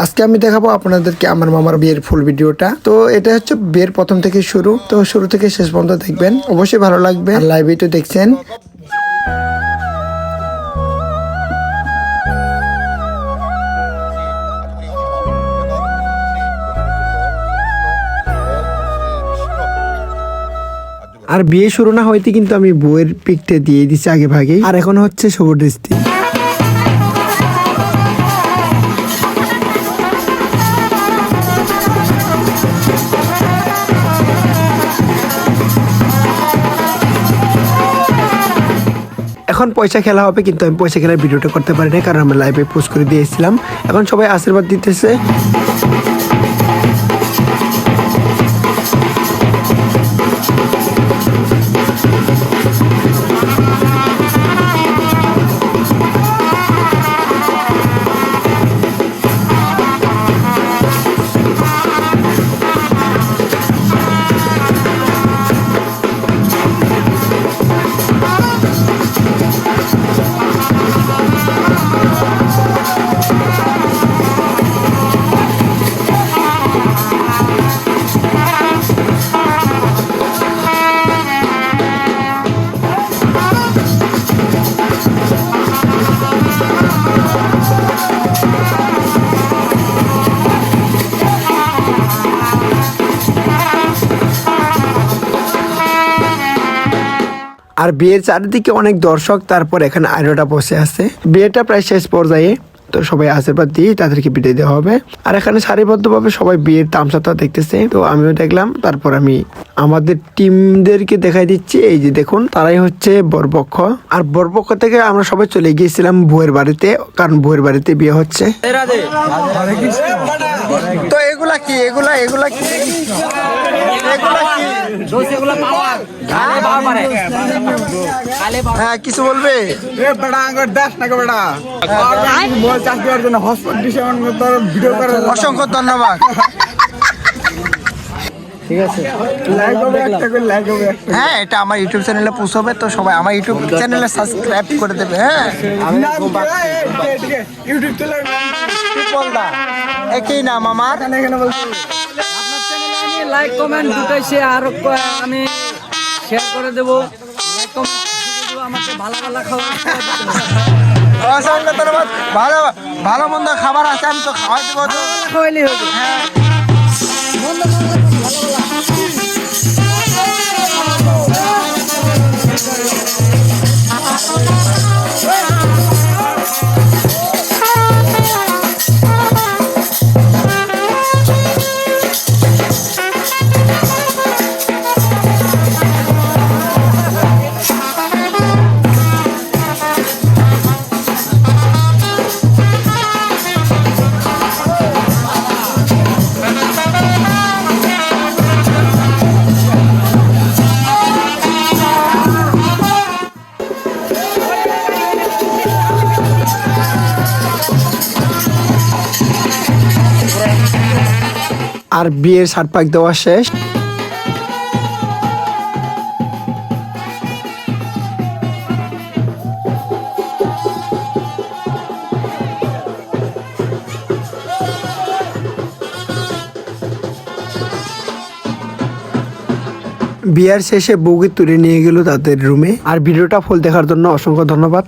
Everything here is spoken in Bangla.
আজকে আমি দেখাবো আপনাদেরকে আমার মামার বিয়ের ফুল ভিডিওটা। তো এটা হচ্ছে বিয়ের প্রথম থেকে শুরু, তো শুরু থেকে শেষ পর্যন্ত দেখবেন, অবশ্যই ভালো লাগবে। লাইভে তো দেখছেন। আর বিয়ে শুরু না হইতে কিন্তু আমি বউয়ের পিকটা দিয়ে দিচ্ছি আগে ভাগেই। আর এখন হচ্ছে সবুজ দৃষ্টি। এখন পয়সা খেলা হবে, কিন্তু আমি পয়সা খেলার ভিডিওটা করতে পারি না, কারণ আমি লাইভে পোস্ট করে দিয়েছিলাম। এখন সবাই আশীর্বাদ দিতেছে। আর বিয়ের চারিদিকে অনেক দর্শক, তারপর এখানে আয়োটা বসে আছে। বিয়েটা প্রায় শেষ পর্যায়ে, তো সবাই আশীর্বাদ দিয়ে তাদেরকে বিদায় দেওয়া হবে। আর এখানে সারিবদ্ধভাবে সবাই বিয়ের তামসাটা দেখতেছে, তো আমিও দেখলাম। তারপর আমি আমাদের টিমদেরকে দেখাই দিচ্ছি, এই যে দেখুন, তারাই হচ্ছে বরপক্ষ। আর বরপক্ষ থেকে আমরা সবাই চলে গিয়েছিলাম বউয়ের বাড়িতে, কারণ বউয়ের বাড়িতে বিয়ে হচ্ছে। তো এগুলা কি এগুলা এগুলা কি হ্যাঁ, কিছু বলবে? অসংখ্য ধন্যবাদ। ঠিক আছে, হ্যাঁ, এটা আমার ইউটিউব চ্যানেলে পোস্ট হবে, তো সবাই আমার ইউটিউব চ্যানেলে সাবস্ক্রাইব করে দেবে। হ্যাঁ, একই নাম আমার। লাইক কমেন্ট দুটাই শেয়ার আমি শেয়ার করে দেবো। লাইক কমেন্ট আমাকে ভালো ভালো খাবার অসংখ্য ধন্যবাদ। ভালো ভালো মন্দ খাবার আছে, আমি তো খাওয়াই দেবো। খাওয়াইলেই হবে। হ্যাঁ, আর বিয়ের শার্ট পাক দেওয়া শেষ। বিয়ের শেষে বউকে তুলে নিয়ে গেল তাদের রুমে। আর ভিডিওটা ফুল দেখার জন্য অসংখ্য ধন্যবাদ।